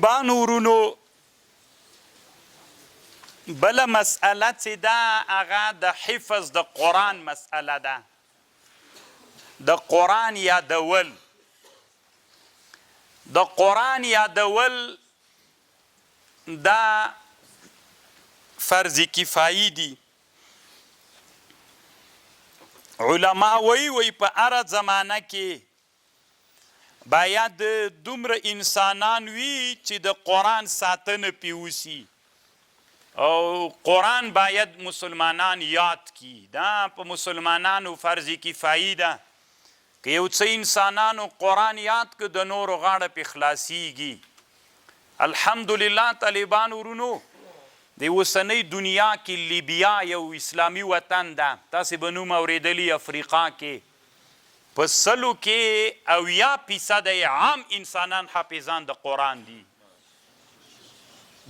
طالبانو ورونو بله مسئله چې ده هغه د حفظ د قرآن مسئله ده. د قرآن یادول دا فرض کفايی دي. علما وی په هره زمانه کې باید دومره انسانان وي چې د قرآن ساتنه پې وسي او قرآن باید مسلمانان یاد کی. دا په مسلمانانو فرض کفايی ده. که یو څه انسانانو قرآن یاد که د نورو غاړه پې خلاصیږي. الحمدلله طالبان ورونو د اوسنۍ دنیا کې لیبیا یو اسلامي وطن ده. تاسې به نوم اوریدلی افریقا کې په 100 کې 80% عام انسانان حافظان د قرآن دي.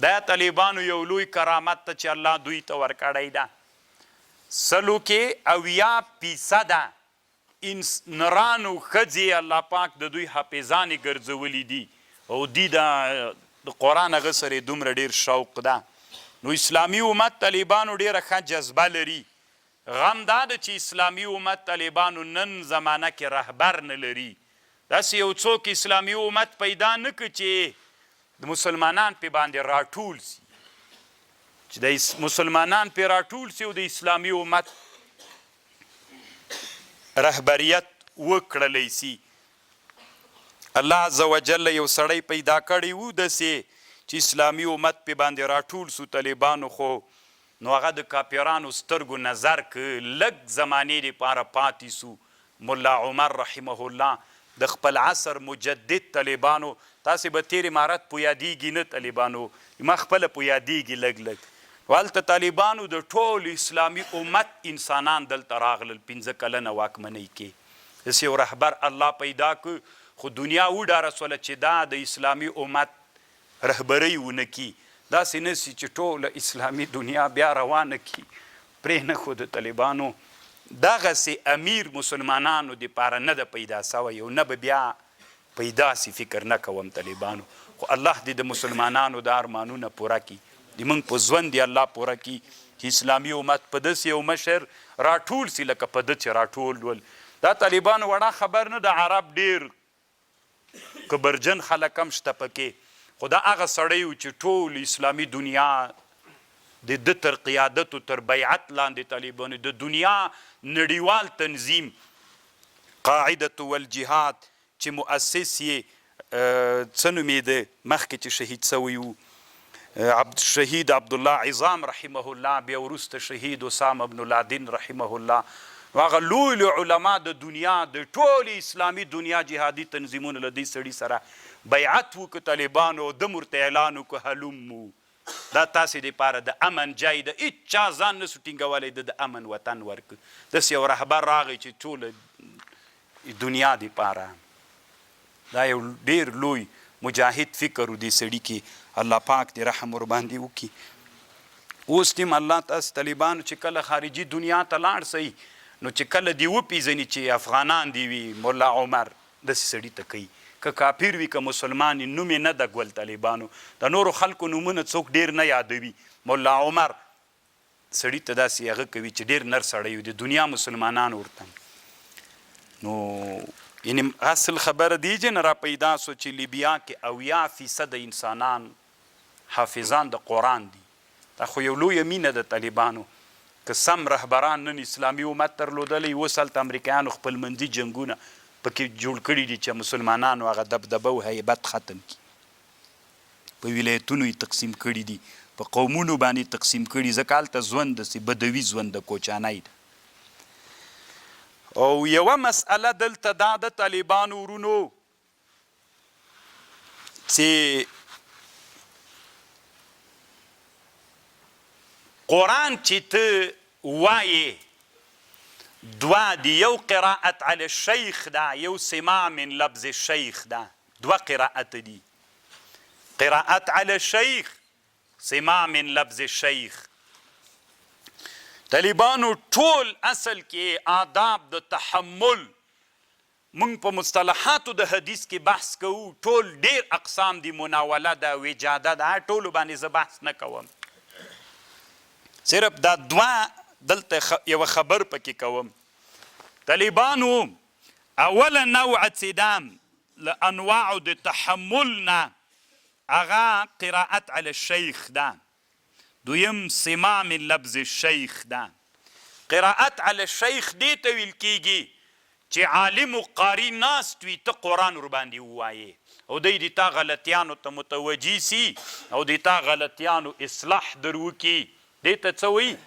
دا طالبانو یو لوی کرامت ته چې الله دوی ته ورکړی ده. 100 کې 80% نرانو ښځې الله پاک د دوی حافظانې ګرځولي دي او دی د قرآن هغه سره دومره ډېر شوق ده. نو اسلامي امت طالبانو ډېره ښه جذبه لري. غم دا ده چې اسلامي امت طالبانو نن زمانه کې رهبر نه لري. داسې یو څوک اسلامي امت پیدا نه که چې د مسلمانان پې باندې راټول سي، چې د مسلمانان پې راټول سي او د اسلامي امت رهبریت وکړلی سي. الله عز وجل یو سړی پیدا کړی و داسې چې اسلامي امت پې باندې راټول سو طالبانو، خو نو هغه د کاپیرانو سترګو نظر که لږ زمانې دپاره پاتې سو. ملا عمر رحمه الله د خپل عصر مجدد طالبانو، تاسې به تیر امارت پو یادیږي نه طالبانو، ما خپله پو یادیږي لږ لږ. هلته طالبانو د ټول اسلامي امت انسانان دلته راغلل 15 کلنه واکمنۍ کې. داسې یو رهبر الله پیدا که، خو دنیا وډاره سوله چې دا د اسلامي امت رهبرۍ ونه کي. داسې نه سي چې ټوله اسلامي دنیا بیا روانه کي. پرې نه خو د طالبانو دغسې امیر مسلمانانو دپاره نه ده پیدا سوی او نه به بیا پیدا سي، فکر نه کوم طالبانو. خو الله دې د مسلمانانو د ارمانونه پوره کي، د موږ په ژوند دې الله پوره کي چې اسلامي امت په داسې یو مشر راټول سي لکه په ده چې راټول ول. دا طالبانو وړه خبر نه ده. عرب ډېر کبرجن خلک هم شته پکې، خو دا هغه سړی و چې ټول اسلامي دنیا د ده تر قیادت و تر بیعت لاندې طالبانو د دنیا نړیوال تنظیم قاعدة والجهاد چې مؤسس یې څه نومېده مخکې چې شهید سوی و شهید عبدالله عظام رحمه الله، بیا وروسته شهید اسامه بن لادن رحمه الله. هغه لوی علما د دنیا د ټولې اسلامي دنیا جهادي تنظیمونو له دې سړي سره بیعت وکړه طالبانو، د ورته اعلان وکړه هلومو دا تاسې دپاره د امن جای ده، هېچا ځان نسو ټینګولی د امن وطن ورکړه. داسې یو رهبر راغی چې ټوله دنیا دپاره دا یو ډېر لوی مجاهد فکر و دې سړي کې. الله پاک دې رحم ورباندې وکړي. اوس ټیم الله تاسې طالبانو چې کله خارجي دنیا ته لاړ سئ نو چې کله دې وپېژني چې افغانان دې وي ملا عمر داسې سړي ته کوي، که کافر وي که مسلمان وي نوم یې نه ده ګول طالبانو. د نورو خلکو نومونه څوک ډېر نه یادوي. ملا عمر سړي ته داسې هغه کوي چې ډېر نر سړی وي، د دنیا مسلمانان ورته. نو یعنې اصل خبره دیجې نه را پیدا سو چې لیبیا کې 80% انسانان حافظان د قرآن دي. دا خو یو لویه مینه د طالبانو. که سم رهبران نن اسلامي امت درلودلی، اوس هلته امریکایانو خپل منځي جنګونه پکې جوړ کړي دي چې مسلمانانو هغه دبدبه او هیبت ختم کړي. په ولایتونو یې تقسیم کړي دي، په قومونو باندې تقسیم کړي، ځکه هلته ژوند داسې بدوي ژوند د کوچانۍ ده. او یوه مسئله دلته دا د طالبانو ورونو چې قرآن چې ته وایې دوه دي، یو قراءت علی الشیخ ده، یو سماع من لفظ الشیخ ده. دوه قراءت دي، قراءت علی الشیخ، سماع من لفظ الشیخ. طالبانو ټول اصل کې آداب د تحمل موږ په مصطلحاتو د حدیث کې بحث کوو، ټول ډیر اقسام دي، مناوله ده، وجاده ده، ټولو باندې زه بحث نه کوم. صرف دا دوه دلته یوه خبر پکې کوم. طالبانو اوله نوع چې ده له انواعو د تحمل نه هغه قراءت علی الشیخ ده. دویم سماع من لفظ الشیخ ده. قراءت علی الشیخ دې ته ویل کېږي چې عالم و قاری ناست وي، ته قرآن ورباندې ووایې او دی د تا غلطیانو ته متوجه سي او د تا غلطیانو اصلاح در وکړي. دې ته څه وایي؟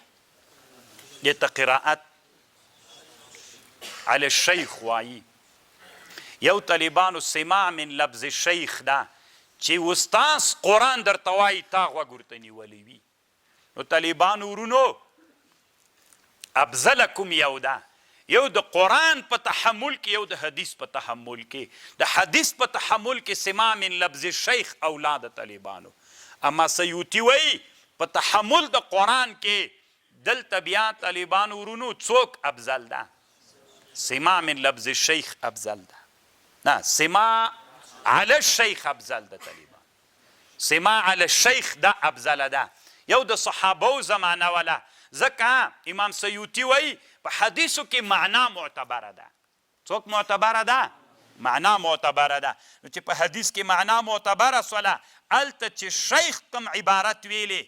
دې ته قراءت علی الشیخ وایي. یو طالبانو سماع من لفظ الشیخ ده چې استاذ قرآن درته وایي تا غوږ ورته نیولی وي. نو طالبانو ورونو افضله کوم یو ده؟ یو د قرآن په تحمل کې، یو د حدیث په تحمل کې. د حدیث په تحمل کې سماع من لفظ الشیخ اولاد طالبانو. اما سیوطي وایي په تحمل د قرآن کې دلته بیا طالبانو ورونو څوک افضل ده؟ سماع من لفظ الشیخ افضل ده. نه، سماع علی الشیخ افضل ده طالبان. سماع علی الشیخ ده افضل ده. یو د صحابو زمانه ولا ځکه امام سیوطي وایي په حدیثو کې معنا معتبره ده. څوک معتبره ده؟ معنا معتبره ده. نو چې په حدیث کې معنا معتبره سوله، هلته چې شیخ کوم عبارت ویلې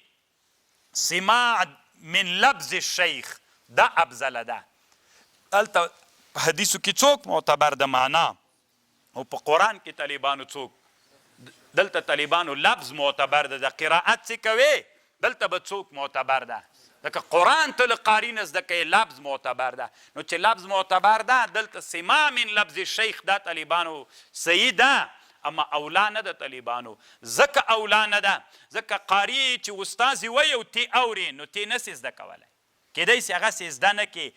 سماع من لفظ الشیخ ده افضله ده. هلته په حدیثو کې څوک معتبر ده؟ معنا. او په قرآن کې طالبانو څوک؟ دلته طالبانو لفظ معتبر ده. د قراءت چې کوې دلته به څوک معتبر ده؟ ځکه قرآن ته له قاری نه زده کوې، لفظ معتبر ده. نو چې لفظ معتبر ده دلته سماع من لفظ الشیخ ده طالبانو صحیح ده، اما اولا نه ده طالبانو. ځکه اولا نه ده ځکه قاری چې استاذ وایي او تی اورې نو تی نسې زده کولی، کیدای سي هغسې زده نه کې،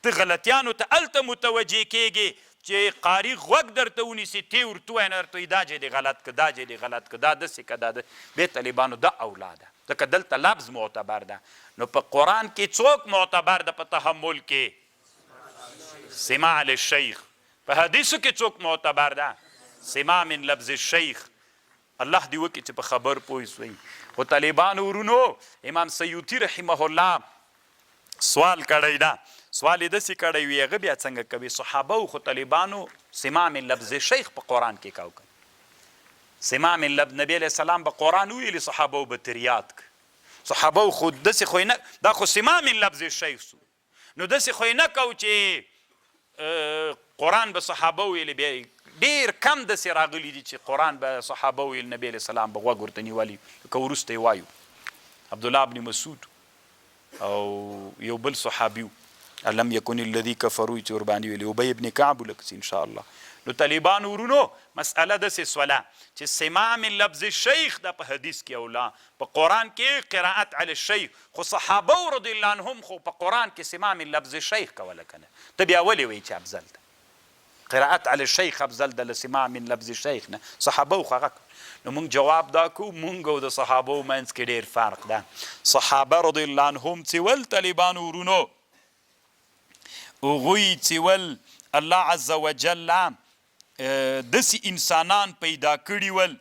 ته غلطیانو ته هلته متوجه کېږې چې قاری غوږ درته ونیسي، تی ورته ووایي نه درته وایي دا جې دې غلط که، دا جې دې غلط که، دا داسې که، دا بې طالبانو دا اولا ده. ځکه دلته لفظ معتبر ده. نو په قرآن کې څوک معتبر ده په تحمل کې؟ سماع علی الشیخ. په حدیثو کې څوک معتبر ده؟ سماع من لفظ الشیخ. الله دې وکړي چې په خبر پوه شوئ. خو طالبانو ورونو امام سیوطي رحمه الله سوال کړی ده. سوال یې داسې کړی وي هغه بیا څنګه کوي؟ صحابه خو طالبانو سماع من لفظ الشیخ په قرآن کې کوي. سماع من لفظ نبی علیه السلام به قرآن ویلي، صحابه به تریاد که. صحابه خو داسې خو نه، دا خو سماع من لفظ الشیخ سو. نو داسې خو نه کو چې قرآن به صحابه ویلي. بیا ډېر کم داسې راغلي دي چې قرآن به صحابه ویل، نبی علیه السلام به غوږ ورته نیولي. لکه وروسته یې وایو عبدالله بن مسعود او یو بل صحابي و لم یکن الذي کفروا چې ورباندې ویلي ابی بن کعب لکس انشاءالله. نو طالبانو ورونو مسئله داسې سوله چې سماع من لفظ الشیخ ده په حدیث کې اولا، په قرآن کې قراءت علی الشیخ. خو صحابه رضی الله عنهم خو په قرآن کې سماع من لفظ الشیخ کوله که نه. ته بیا ولې وایي چې افضل ده؟ قراءت علی الشیخ افضل ده له سماع من لفظ الشیخ نه. صحابه خو هغه. نو موږ جواب دا کوو موږ او د صحابو منځ کې ډېر فرق ده. صحابه رضی الله عنهم چې ول طالبانو ورونو هغوی چې ول الله عز وجل داسې انسانان پیدا کړي ول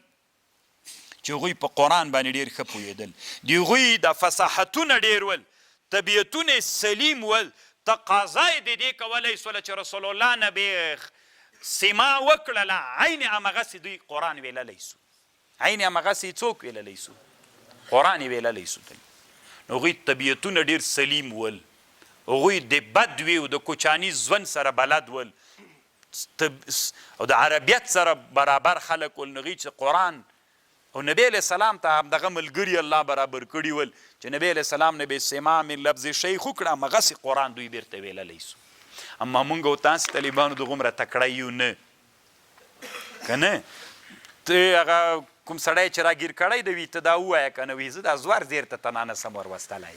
چې هغوی په قرآن باندې ډېر ښه پوهېدل. د هغوی د فصاحتونه ډېر ول، طبیعتونه سلیم ول، تقاضا یې د دې کولی سوله چې رسول الله نه به سماع وکړله، عین همغسې دوی قرآن ویللی سو. عین همغسې څوک ویللی سو؟ قرآن یې ویللی سو. نو هغوی طبیعتونه ډېر سلیم ول، هغوی د بد وي او د کوچاني ژوند سره بلد ول او د عربیت سره برابر خلک ول. نو هغوی چې قرآن او نبی علیه السلام ته همدغه ملګري الله برابر کړي ول چې نبی علیه السلام نه به سماع من لفظ شیخ وکړه، همغسې قرآن دوی بیرته ویللی سو. اما مونږ او تاسې طالبانو دغومره تکړه یو نه که نه. ته هغه کوم سړی چې راګیر کړی د وي ته دا ووایه که نه وي زه دا زور زیر ته تنا نسم وروستلی.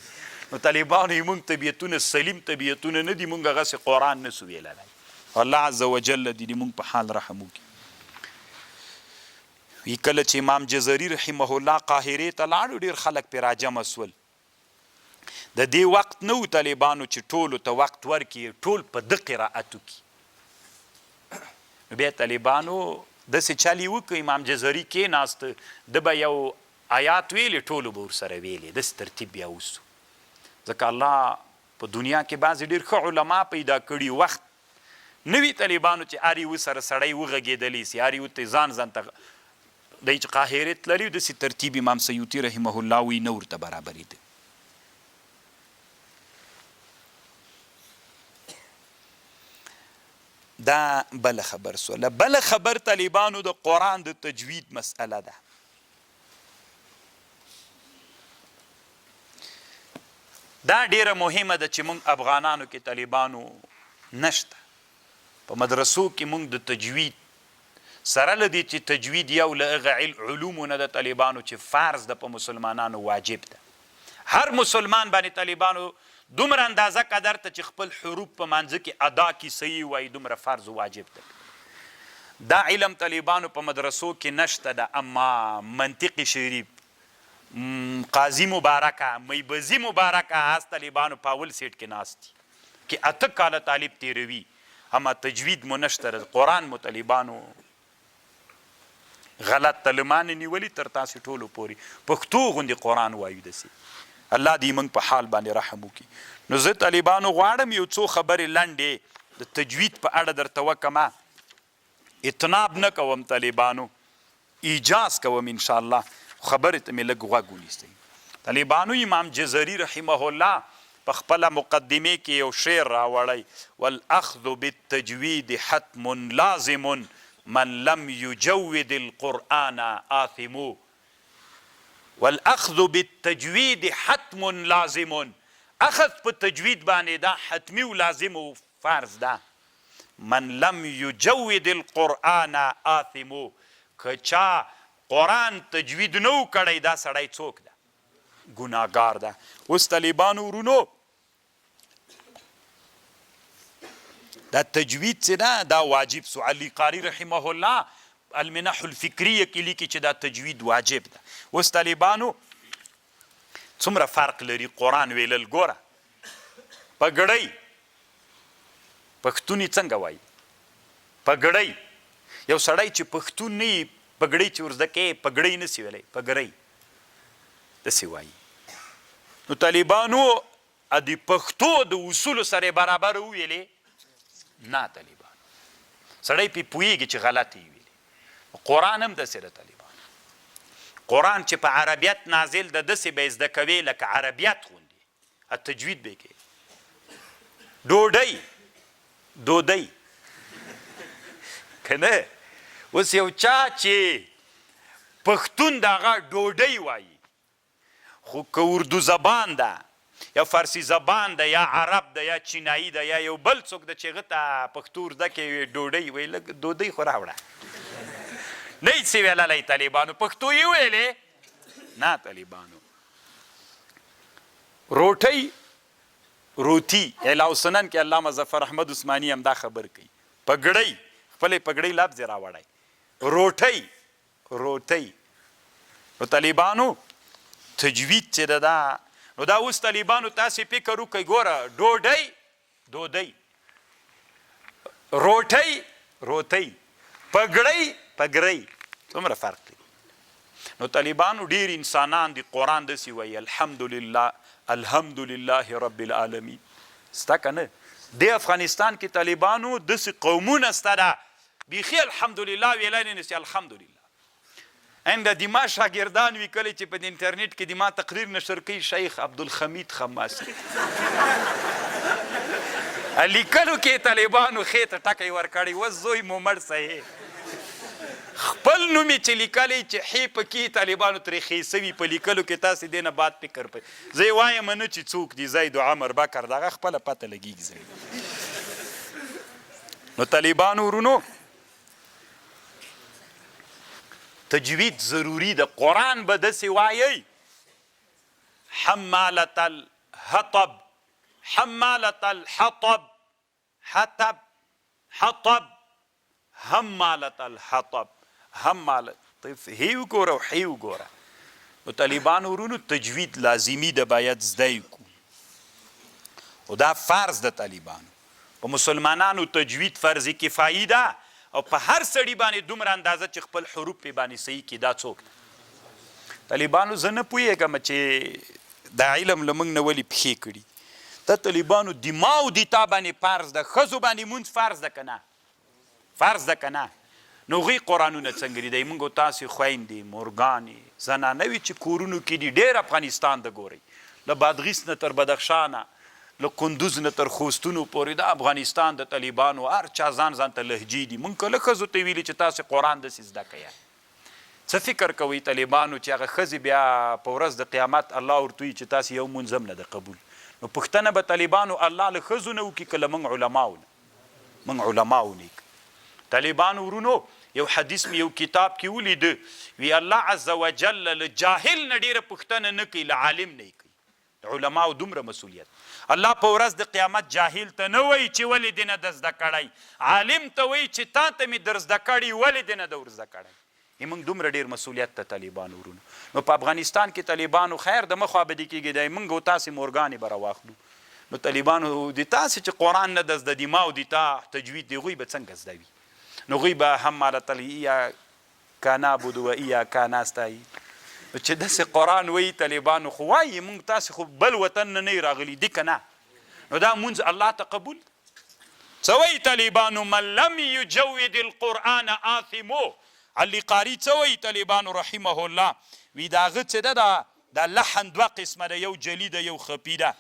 نو طالبانو یې مونږ طبیعتونه سلیم طبیعتونه نه دي، مونږ هغسې قرآن نه سو ویللی. الله عز وجل دې مونږ په حال رحم وکړي. وی کله چې امام جزري رحمه الله قاهرې ته لاړو ډېر خلک پرې راجمع سول. د دې وخت نه و طالبانو چې ټولو ته وخت ورکړي ټول په ده قرائت وکړي. نو بیا طالبانو داسې چالي وکړ امام جزري کېناست ده به یو آیات ویلې ټولو به ورسره ویلې داسې ترتیب بیا وسو ځکه الله په دنیا کې بعضې ډېر ښه علما پیدا کړي وخت نوي طالبانو چې هر یو سره سړی وغږېدلی سي هر یو ته ځان ته دی چې قاهرې تللي داسې ترتیب امام سیوطي رحمه الله وي نه ورته برابرېده دا بله خبر سوله بله خبر طالبانو د قرآن د تجوید مسئله ده دا ډیره مهمه ده چې موږ افغانانو کې طالبانو نشته په مدرسو کې موږ د تجوید سره له دې چې تجوید یو له هغه علومو نه د طالبانو چې فرض ده په مسلمانانو واجب ده هر مسلمان باندې طالبانو دومره اندازه قدر ته چې خپل حروف په منځه کې ادا کړي صحیح وایي دومره فرض واجب ده دا علم طالبانو په مدرسو کې نشته ده اما منطق شریف قاضي مبارکه میبزي مبارکه هست طالبانو په اول سیټ کې ناست دي کې 8 کاله طالب تیروي اما تجوید مو نشته قرآن مو طالبانو غلط تلمان نیولي تر تاسې ټولو پورې پښتو غوندې قرآن وایو داسې الله دې موږ په حال باندې رحم وکړي نو زه طالبانو غواړم یو څو خبرې لنډې د تجوید په اړه درته وکړم اتناب نه کوم طالبانو ایجاز کوم انشاءالله خبرې ته مې لږ غوږ ونیسئ طالبانو امام جزري رحمه الله په خپله مقدمې کې یو شعر راوړی والاخذ بالتجوید حتم لازم من لم يجود القرآن آثم والاخذ بالتجوید حتم لازم اخذ په تجوید باندې دا حتمی و لازم و فرض ده من لم يجود القرآن آثم که چا قرآن تجوید نو کړی دا سړی څوک ده ګناهګار ده اوس طالبانو ورونو دا تجوید چې ده دا واجب سو علي قاری رحمه الله المنح الفکریه کې لیکي چې دا تجوید واجب ده اوس طالبانو څومره فرق لري قرآن ویلل ګوره پګړۍ پښتوني څنګه وایي پګړۍ یو سړی چې پښتون نه وي پګړۍ چې ورزده کوي پګړۍ نسي ویلی پګړۍ داسې وایي نو طالبانو د پښتو د اصولو سره برابر وویلې نه طالبانو سړی پې پوهېږي چې غلط یې ویلې قرآن هم داسې ده طالبانو قرآن چې په عربیت نازل ده داسې به یې زده کوې لکه عربیت غوندې تجوید به یې کوې ډوډۍ که نه اوس یو چا چې پښتون د هغه ډوډۍ وایي خو که اردو زبان ده یا فارسی زبان ده یا عرب ده یا چینایی ده یا یو بل څوک ده چې هغه ته پښتو زده کوي ډوډۍ وایي لږ ډوډۍ خو راوړه نه یې څه ویللی طالبانو پښتو یې ویلې نه طالبانو روټۍ اعلاء السنن کې علامه ظفر احمد عثماني هم دا خبر کوي پګړۍ خپلې پګړۍ لفظ یې راوړی روټۍ نو طالبانو تجوید چې ده نو دا اوس طالبانو تاسې فکر وکئ ګوره ډوډۍ روټۍ پګړۍ څومره فرق دی نو طالبانو ډیر انسانان دی قرآن داسې وایي الحمدلله رب العالمین ستا که نه دی افغانستان کې طالبانو داسې قومونه سته ده بیخي الحمدلله ویلی نه نسي الحمدلله د دما شاګردان وي کله چې په انټرنیټ کې دما تقریر نشر کوي شیخ عبدالحمید خماسي لیکلو کې طالبانو خېته ټکی ورکړی و زوی مو مړ صحیح خپل نوم یې چې لیکلی چې حی پکې طالبانو ترې ښې سوي په لیکلو کې تاسې دې نه بعد فکر پی زه یې وایم نه چې څوک دي زید و عمر بکر دغه خپله پته لګېږي زه نو طالبانو ورونو تجوید ضروری ده قرآن به داسې وایي حمالة الحطب حمالة الحطب حطب حمالة الحطب هی وګوره او حی وګوره نو طالبانو ورونو تجوید لازمی ده باید زده کو او دا فرض ده طالبانو په مسلمانانو تجوید فرض کفايی ده او په هر سړي باندې دومره اندازه چې خپل حروف پې باندې صحیح کړي دا څوک طالبانو زه نه پوهېږم چې دا علم له موږ نه ولې پښې کړي د طالبانو دما او دیتا باندې فرض ده ښځو باندې مونځ فرض ده که نه فرض ده که نه نو هغوی قرآنونه څنګه دي دی موږ او تاسې خویندې مورګانې زنانه وي چې کورونو کې دي ډېر افغانستان د ګورئ له بادغیس نه تر بدخشانه له کندوز نه تر خوستونو پورې د افغانستان د طالبانو هر چا ځان ته لهجې دي موږ کله ښځو ته ویلي چې تاسې قرآن داسې زده کوئ څه فکر کوئ طالبانو چې هغه ښځې بیا په ورځ د قیامت الله ورته وایي چې تاسې یو مونځ هم نه ده قبول نو پوښتنه به طالبانو الله له ښځو نه وکړي که له موږ علماو نه موږ علماو نه طالبانو ورونو یو حدیث مې یو کتاب کې ولیده وی الله عز وجل له جاهل نه ډېره پوښتنه نه کوي له عالم نه یې کوي د علماو دومره مسؤلیت الله په ورځ د قیامت جاهل ته نه وایي چې ولې دې نه ده زده کړی عالم ته وایي چې تا ته مې در زده کړي ولې دې نه ده ور زده کړی موږ دومره ډېر مسؤلیت ته طالبانو ورونو نو په افغانستان کې طالبانو خیر د مخ خوابدي کېږي دی موږ او تاسې مورګانې به راواخلو نو طالبانو د تاسې چې قرآن نه ده زده دي ما او د تا تجوید د هغوی به څنګه زده وي نو هغوی به هم مالتل ایاکا نعبد و ایاکا نستعین چې داسې قرآن وایي طالبانو خو وایي موږ تاسې خو بل وطن نه نه راغلي دي که نه نو دا مونځ الله ته قبول څه وایي طالبانو من لم یجود القرآن آثمو علی قاری څه وایي طالبانو رحمه الله وی د هغه څه ده دا لحن دوه قسمه ده یو جلی ده یو خفي ده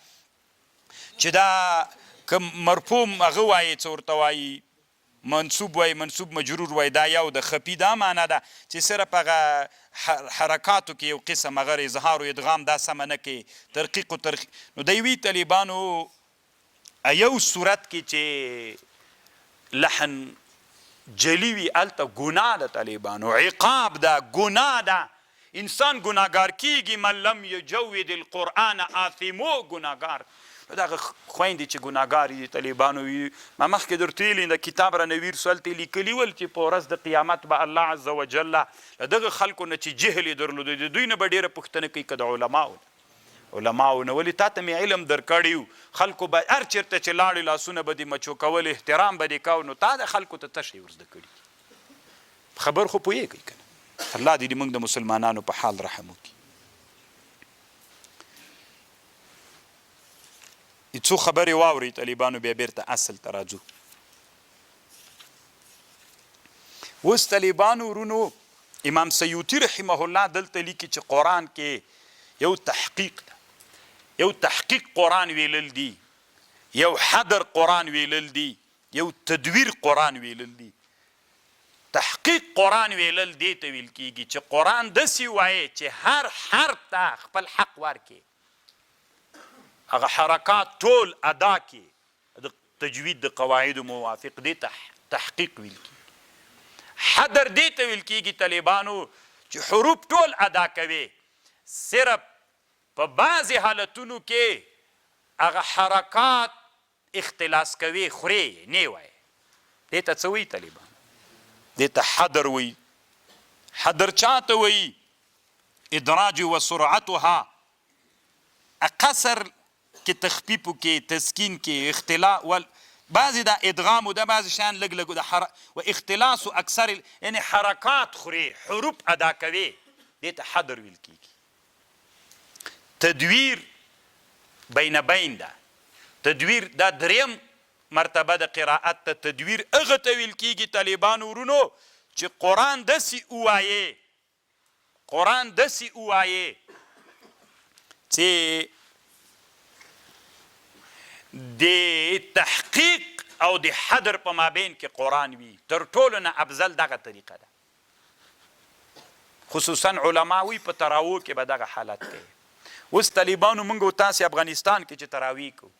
چې دا که مرفوم هغه وایي څه ورته وایي منصوب وای منصوب مجرور وای دا یو د خفي دا معنا ده چې صرف هغه حرکاتو کې یو قسم هغه اظهار و ادغام دا سمه نه کوي ترقیق و ترقیق نو دی وی طالبانو یو صورت کې چې لحن جلی وي هلته ګناه ده طالبانو عقاب ده ګناه ده انسان ګناهګار کیږي من لم یجود القرآن آثمو ګناهګار دغه خویندې چې ګناهګار دي طالبانو وي ما مخکې درته ویلي د کتاب رانویر سوال ته لیکلي ول چې په ورځ د قیامت به الله عز وجل له دغه خلکو نه چې جهل یې درلودی د دوی نه به ډېره پوښتنه کوي که د علماو نه ولې تا ته مې علم درکړی و خلکو به هر چېرته چې لاړې لاسونه به دې مچو کول احترام به دې کو نو تا د خلکو ته څه شی ور زده کړي خبر خو پوهېږئ که نه الله دې موږ د مسلمانانو په حال رحم وکړي څو خبرې واورئ طالبانو بیا بیرته اصل ته راځو اوس طالبانو ورونو امام سیوطي رحمه الله دلته لیکي چې قرآن کې یو تحقیق ده یو تحقیق قرآن ویلل دي یو حدر قرآن ویلل دي یو تدویر قرآن ویلل دي تحقیق قرآن ویلل دې ته ویل کېږي چې قرآن داسې وایي چې هر حرف ته خپل حق ورکړي هغه حرکات ټول ادا کې د تجوید د قواعدو موافق دې ته تحقیق ویل کېږي حدر دې ته ویل کېږي طالبانو چې حروف ټول ادا کوي صرف په بعضې حالتونو کې هغه حرکات اختلاس کوي خورې نه وایي دې ته څه وایي طالبانو دې ته حدر وایي حدر چاته وایي ادراج و سرعتها قصر کې تخفیفو کې تسکین کې اختلاف بعضې دا ادغام و دا بعضې شیان لږ لږ و اختلاس و اکثر یعنی حرکات خوري حروف ادا کوي دې ته حدر ویل کېږي تدویر بین بین ده تدویر دا دریم مرتبه د قرائت ته تدویر هغه ته ویل کېږي طالبانو ورونو چې قرآن داسې ووایې قرآن داسې ووایې چې د تحقیق او د حدر په مابین کې قرآن وي تر ټولو نه افضل دغه طریقه ده خصوصا علما وي په تراوو کې به دغه حالت کوي اوس طالبانو موږ او تاسې افغانستان کې چې تراوی کوو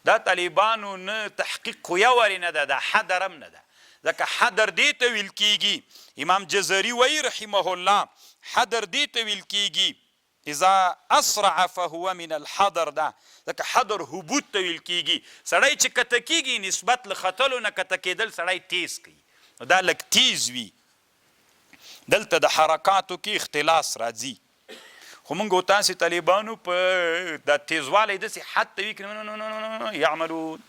دا طالبانو نه تحقیق خو یوارې نه ده دا حدر هم نه ده ځکه حدر دې ته ویل کېږي امام جزري وایي رحمه الله حدر دې ته ویل کېږي اذا اسرع فهو من الحضر ده ځکه حدر هبوط ته ویل کېږي سړی چې کته کېږي نسبت له ختلو نه کته کېدل سړی تیز کوي نو دا لږ تیز وي دلته د حرکاتو کې اختلاس راځي خو موږ او تاسې طالبانو په دا تیزوالی داسې حد ته وي که یعملون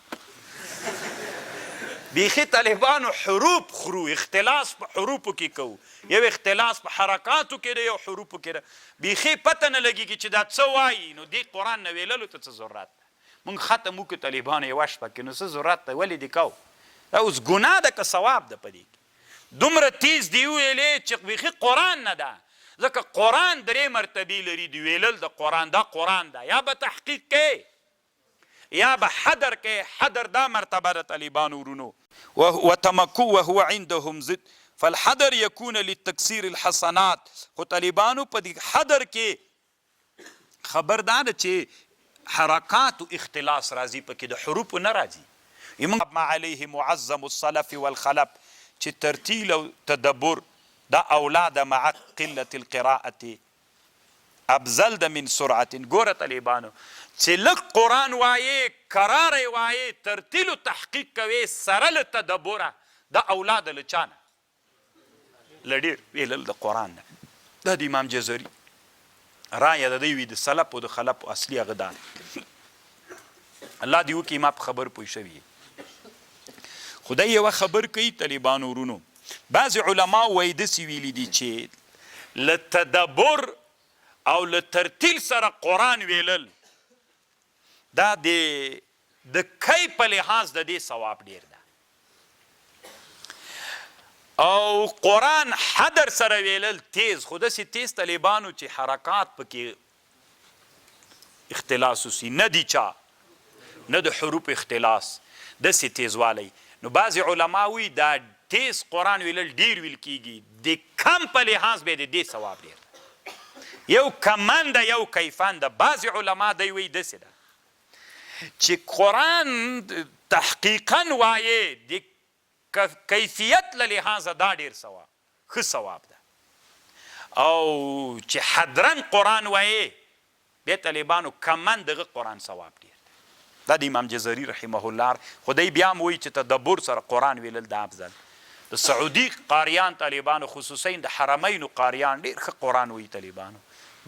بیخي طالبانو حروف خورو، اختلاس په حروفو کې کوو، یو اختلاس په حرکاتو کې دی، یو حروفو کې دی. بیخي پته نه لګېږي چې دا څه وایي. نو دې قرآن نه ویللو ته څه ضرورت ده؟ موږ ختم وکړو طالبانو یوه شپه کې، نو څه ضرورت دی؟ ولې دې کوو؟ دا اوس ګناه ده که ثواب ده په دې کې؟ دومره تیز دی ویلې چې بیخي قرآن نه ده. ځکه قرآن 3 مرتبې لري. دی ویلل د قرآن دا قرآن ده، یا به تحقیق کې یا به حدر کې. حدر دا مرتبه ده طالبانو ورونو. وتمکو وهو عندهم ضد فالحدر يكون للتكسير الحسنات. خو طالبانو په دې حدر کې خبردار چې حرکات او اختلاس راځي، پکې د حروف نه راځي. ما عليه معظم السلف والخلف چې ترتیل او تدبر دا اولاد مع قلة القراءة ابزل ده من سرعت. ګوره طالبانو چې لږ قرآن وایې، کرار یې وایې، ترتیل و تحقیق کوې سره له تدبره، دا اولاد له چا نه؟ له ډېر ویلل د قرآن نه. دا د امام جزري رایه د دوی وي، د سلف او د خلف اصلي هغه دا الله دې وکړي ما په خبر پوه شوي. خدای یوه خبر کوي طالبانو ورونو. بعضې علما وایي داسې ویلي دي چې له تدبر او له ترتیل سره قرآن ویلل دا د کیف په لحاظ د دې ثواب ډېر ده، او قرآن حدر سره ویلل تیز. خو داسې تیز طالبانو چې حرکات پکې اختلاس وسي، نه دي چا نه د حروف اختلاس، داسې تیزوالی. نو بعضې علما وایي دا تیز قرآن ویلل ډېر ویل کېږي، د کم په لحاظ به د دې ثواب ډېر ده. یو کمن ده یو کیفن ده. بعضې علما دی وایي داسې ده چې قرآن تحقیقا وایې د کیفیت له لحاظه دا ډېر ښه ثواب ده، او چې حدرن قرآن وایې بیا طالبانو کمن دغه قرآن ثواب ډېر. دا د امام جزري رحمه الله. خدای بیا هم وایي چې تدبر سره قرآن ویلل دا افضل. د سعودي قاریان طالبانو خصوصا د حرمینو قاریان ډېر ښه قرآن وایي طالبانو،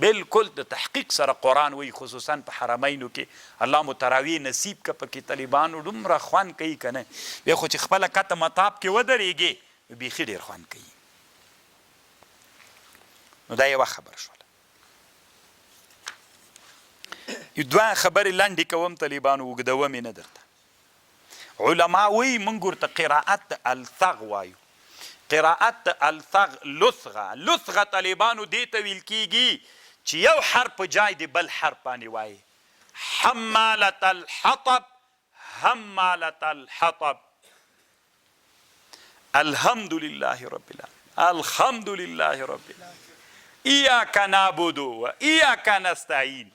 بالکل د تحقیق سره قرآن وایي، خصوصا په حرمینو کې. الله مو تراویح نصیب که پکې طالبانو دومره خوند کوي که نه. بیا خو چې خپله کته مطاب کې ودرېږې بیخي ډېر خوند کوي. نو دا یوه خبر شوله. یو دوه خبرې لنډې کوم طالبانو، اوږدوم یې نه درته. علما وایي موږ ورته قراءت الثغ وایو. قراءت الثغ لثغه. لثغه طالبانو دې ته ویل کېږي چې یو حرف په جای د بل حرف باندې وایي. حمالة الحطب، حمالة الحطب. الحمد لله رب العالمين، الحمد لله رب العالمين، إياك نعبد وإياك نستعين.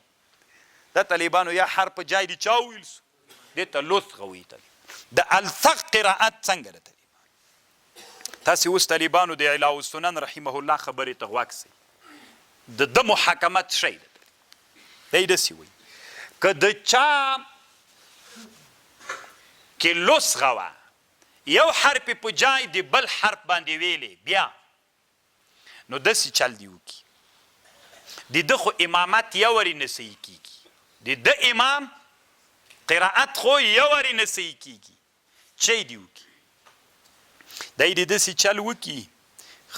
دا طالبانو یا حرف په جای د چا ویل سو، دې ته لثغه وایي. د الثغ قراءت څنګه ده طالبانو؟ تاسې اوس طالبانو د علاء السنن رحمه الله خبرې ته غوږ سئ. د ده محاکمت شی ده. دی داسې وایي که د چا کې لثغه وه، یو حرف په جای د بل حرف باندې ویلې، بیا نو داسې چل دی وکړي. د ده خو امامت یو ورې نه صحیح کېږي، د ده امام قراءت خو یو ورې نه صحیح کېږي. چی دی وکړي؟ دی د داسې چل وکړي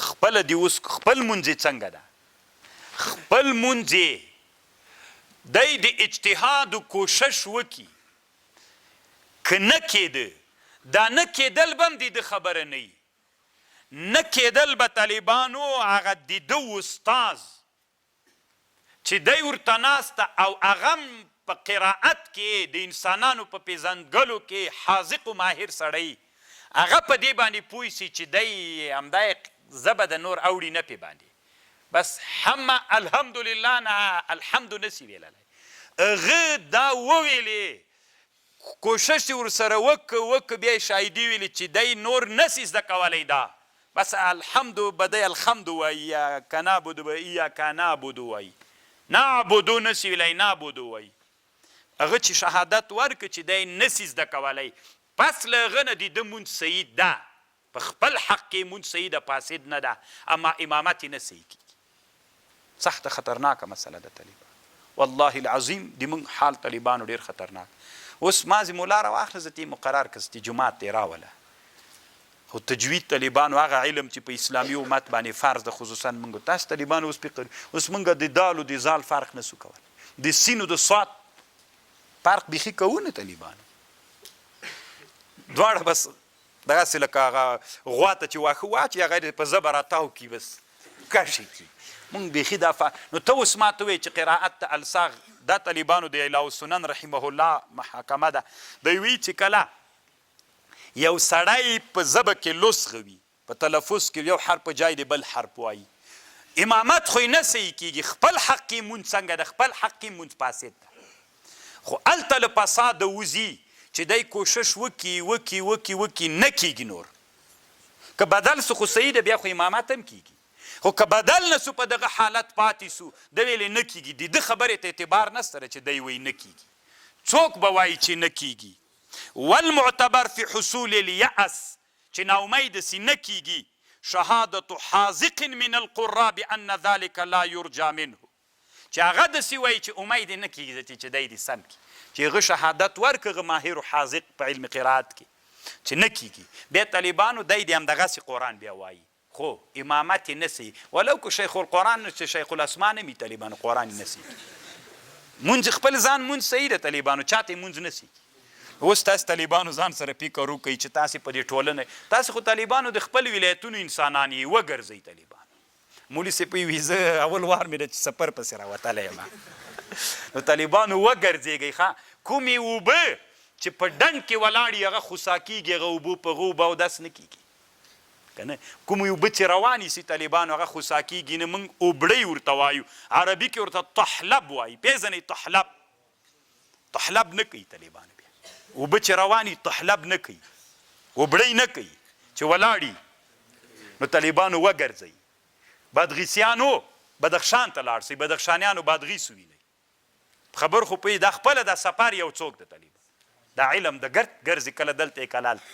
خپله د اوس خپل مونځ څنګه ده، خپل مونځ دی د اجتهاد و کوشش وکړي. که نه کېده، دا نه کېدل به هم د ده خبره نه وي. نه کېدل به طالبانو هغه د ده استاز چې دی ورته ناسته او هغه په قراءت کې د انسانانو په پیژندګلو کې حاذق و ماهر سړی، هغه په دې باندې پوه سي چې دی همدا زه به د نور اوړي نه پې باندې بس الحمدلله نه الحمد نسی ویللی. هغه دا وویلې، کوشش یې ورسره وکړه، بیا یې شاهدي ویلې چې دی نور نسی زده کولی. دا بس الحمد به دی الحمد وایي، ایاک نعبد به ایاک نعبد وایي، نعبدو نسی ویلی نعبدو وایي. هغه چې شهادت ورکړه چې دی نسی زده کولی، پس له هغه نه د ده مونځ صحیح ده، په خپل حق کې مونځ صحیح ده، فاسد نه ده، اما امامت یې نه صحیح کېږي. سخته خطرناکه مسله ده طالبان، والله العظیم د موږ حال طالبانو ډېر خطرناک. اوس مازې مولا راواخله، زه ته یې مقرر کړه، زه ته جومات دی راوله، خو تجوید طالبانو هغه علم چې په اسلامي امت باندې فرض ده، خصوصا موږ تاسو طالبانو اوس موږ د دال او د زال فرق نسو کولی، د سین او د صاد فرق بیخي کوو نه طالبانو، دواړه بس دغسې لکه هغه غوا ته چې واښه واچي هغه په زبر راتاو کي بس کشي کي مونږ بیخي دا نو ته اوس ما ته وایې چې قرائت ته الصاغ دا طالبانو د الله السنن رحمه الله محاکمه ده، دوی وایي چې کله یو سړی په ژبه کې لسغ وي په تلفظ کې یو حرف په جای د بل حرف وایي امامت خو یې نه صحیح کېږي، خپل حق کې مونځ څنګه ده، خپل حق کې مونځ فاسد ده، خو هلته له فساده وځي چې دی کوشش وکي نه کېږي، نور که بدل سو خو صحیح ده بیا خو امامت هم کېږي، خو که بدل نه سو په دغه حالت پاتې سو د ویلې نه کېږي، د ده خبرې ته اعتبار نسته چې دی وایي نه کېږي، څوک به وایي چې نه کېږي. والمعتبر في حصول اليأس چې ناامید سي نه کېږي شهادة حاذق من القراء بأن ذلك لا يرجى منه، چې هغه داسې وایي چې امید نه کېږي چې دی دې سم کړي، چې هغه شهادت ورکړي هغه ماهر و حاذق په علم قرائت کې چې نه کېږي، بیا طالبانو دی د همدغسې قرآن بیا وایي خو امامت یې نه صحیح، ولو که شیخ القرآن چې شیخ الاسمان هم وي طالبانو قرآن یې نه صحیح، مونځ خپل ځان مونځ صحیح ده طالبانو چاته یې مونځ نه صحیح. اوس تاسو طالبانو ځان سره فکر وکړئ چې تاسې په دې ټولنه تاسې خو طالبانو د خپل ولایتونو انسانان یې وګرځئ طالبانو. مولي صاحب وایي زه اول وار مې د سفر پسې راوتلی یم نو طالبانو وګرځېږئ ښه کومې اوبه چې په ډنډ کې ولاړ هغه خوسا کېږي هغه اوبو په هغه اوبه اودس نه کېږي که نه کومې اوبه چې روانې سي طالبانو هغه خوسا کېږي نه موږ اوبړۍ ورته وایو عربي کې ورته طحلب وایي پېژنئ طحلب نه کوي طالبانو بیا اوبه چې روانې طحلب نه کوي اوبړۍ نه کوي چې ولاړي نو طالبانو وګرځئ بادغیسیانو بدخشان ته لاړ سئ بدخشانیانو بادغیس ووینئ خبر خو پوهېږي دا خپله دا سفر یو څوک د طالبان دا علم د ګرځي کله دلته یې کله هلته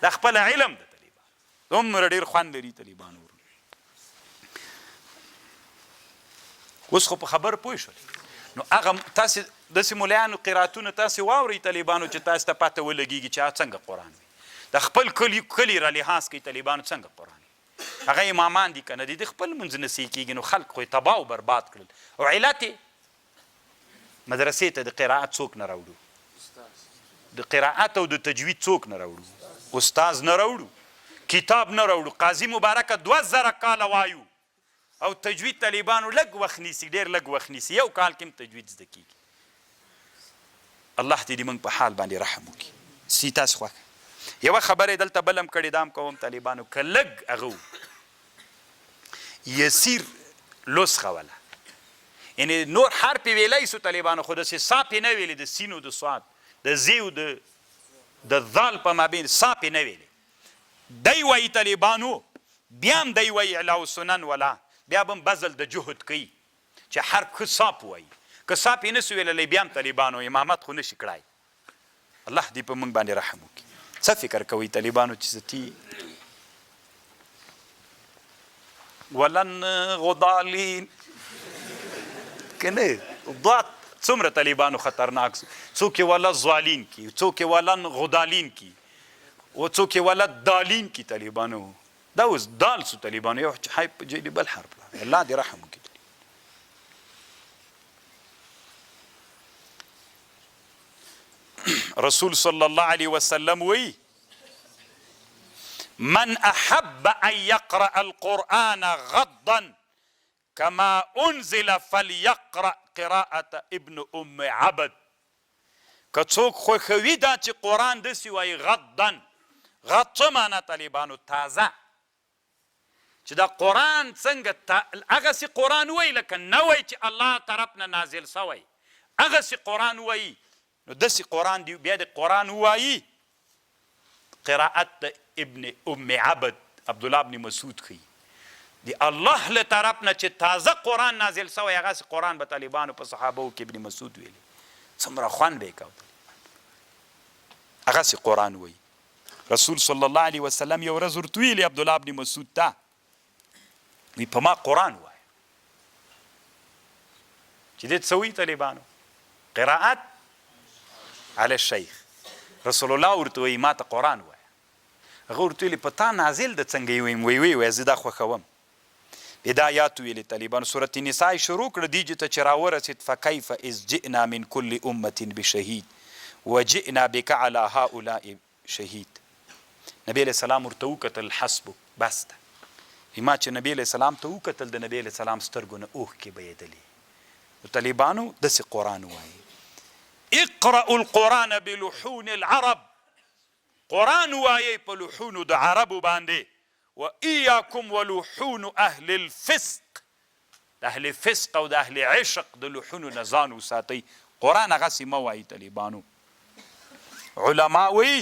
دا خپله علم د طالبان دومره ډېر خوند لري طالبانو اوس خو په خبر پوه شول نو هغه تاسې داسې ملیانو قراتونه تاسې واورئ طالبانو چې تاسو ته پته ولګېږي چې هغه څنګه قرآن وي د خپل کلي را لحاظ کوي طالبانو څنګه قرآن وي هغه امامان دي که نه دي د خپل منځ نه صحیح کېږي نو خلق خو یې تباه او برباد کړل او علت یې مدرسې ته د قرائت څوک نه راوړو د قرائت او د تجوید څوک نه راوړو استاز نه راوړو کتاب نه راوړو قاضي مبارکه 2000 کاله وایو او تجوید طالبانو لږ وخت نیسي ډېر لږ وخت نیسي یو کال کې هم تجوید زده کېږي الله دې موږ په حال باندې رحم وکړي سي تاسو خوښه یوه خبره یې دلته بل هم کړې دا هم کوم طالبانو که لږ هغه یسیر لسخه وله یعنې نور حرف یې ویلی سو طالبانو خو داسې صاف یې نه ویلې د سین او د صاد د زی او د ذال په مابین صاف یې نه ویلې دی وایي طالبانو بیا هم دی وایي اعلاء السنن ولا بیا به هم بذل د جهد کوي چې حرف ښه صاف وایي که صاف یې نه سو ویللی بیا هم طالبانو امامت خو نشي کړی الله دې په موږ باندې رحم وکړي څه فکر کوئ طالبانو چې ستي ولن غضالین که نه ضاد څومره طالبانو خطرناک څوک یې ولا ظالین کی څوک یې ولن غضالین کی او څوک یې ولا دالین کی طالبانو دا اوس دال سو طالبانو یو حی په جې بل حرف الله دې رحم وکړي رسول صلی الله علیه وسلم وی من احب ان يقرأ القرآن غضا كما انزل فليقرأ قراءة ابن ام عبد که څوک خوښوي دا چې قرآن داسې وایي غضا غض څه معنا طالبانو تازه چې دا قرآن څنګه هغسې قرآن وایي لکه نه وایي چې الله طرف نه نازل سوی هغسې قرآن وایي نو داسې قرآن دی بیا د قرآن وایي قراءت د ابن ام عبد عبدالله ابن مسعود ښیي د الله له طرف نه چې تازه قرآن نازل سوی هغسې قرآن به طالبانو په صحابو کې ابن مسعود ویلی څومره خوند به یې کو هغسې قرآن وایي رسول صلی الله علیه وسلم یو ورځ ورته ویلي عبدالله ابن مسعود ته وی په ما قرآن وایه چې دې څه وایي طالبانو قراءت علی الشیخ رسول الله ورته وایي ما ته قرآن وایه هغه ورته ویلې په تا نازل د څنګه یې ویم وی زه دا خوښوم هدایات ویلې طالبانو سورت نساء شروع کړه دیجې ته چې راورسېد فکیف اذ جئنا من کل امة بشهید وجئنا بک علی هؤلاء شهید نبی علیہ السلام ورته وکتل حسبک بس ده ما چې نبی علیہ السلام ته وکتل د نبی علیہ السلام سترګو نه اوښکې بهېدلې نو طالبانو داسې قرآن وایي اقرأوا القرآن بلحون العرب قرآن وایي په لحونو د عربو باندې و ایاکم ولحون اهل الفسق د اهل فسق او د اهل عشق د لحونو نه ځان وساتئ قرآن هغسې مه وایي طالبانو علما وایي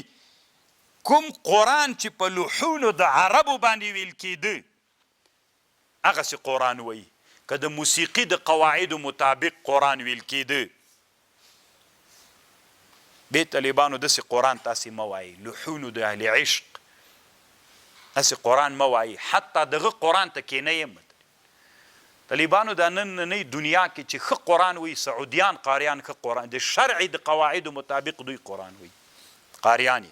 کوم قرآن چې په لحونو د عربو باندې ویل کېده هغسې قرآن وایي که د موسیقي د قواعدو مطابق قرآن ویل کېده بې طالبانو داسې قرآن تاسې مه وایي لحونو د اهل عشق داسې قرآن مه وایي حتی دغه قرآن ته کینئ طالبانو دا نننۍ دنیا کې چې ښه قرآن وایي سعودیان قاریان ښه قرآن د شرعي د قواعدو مطابق دوی قرآن وایي قاریان